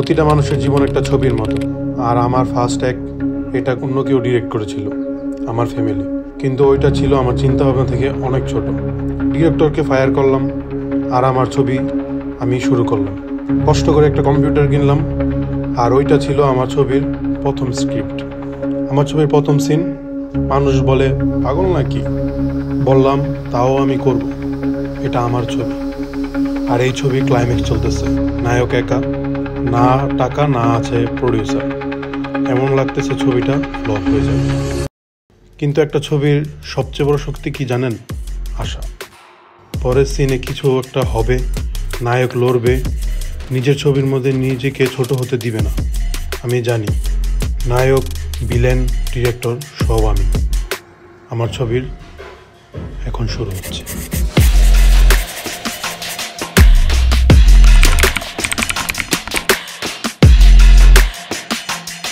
প্রতিটা মানুষের জীবন একটা ছবির মতো, আর আমার ফার্স্ট অ্যাক্ট এটা অন্য কেউ ডিরেক্ট করেছিল, আমার ফ্যামিলি। কিন্তু ওইটা ছিল আমার চিন্তাভাবনা থেকে অনেক ছোট। ডিরেক্টরকে ফায়ার করলাম, আর আমার ছবি আমি শুরু করলাম। কষ্ট করে একটা কম্পিউটার কিনলাম, আর ওইটা ছিল আমার ছবির প্রথম স্ক্রিপ্ট। আমার ছবির প্রথম সিন। মানুষ বলে পাগল নাকি, বললাম তাও আমি করব, এটা আমার ছবি। আর এই ছবি ক্লাইম্যাক্স চলতেছে, নায়ক একা, না টাকা না আছে প্রডিউসার। এমন লাগতেছে ছবিটা ফ্লপ হয়ে যাবে। কিন্তু একটা ছবির সবচেয়ে বড় শক্তি কি জানেন? আশা। পরের সিনে কিছু একটা হবে, নায়ক লড়বে, নিজের ছবির মধ্যে নিজেকে ছোট হতে দিবে না। আমি জানি নায়ক, ভিলেন, ডিরেক্টর সব আমি। আমার ছবির এখন শুরু হচ্ছে।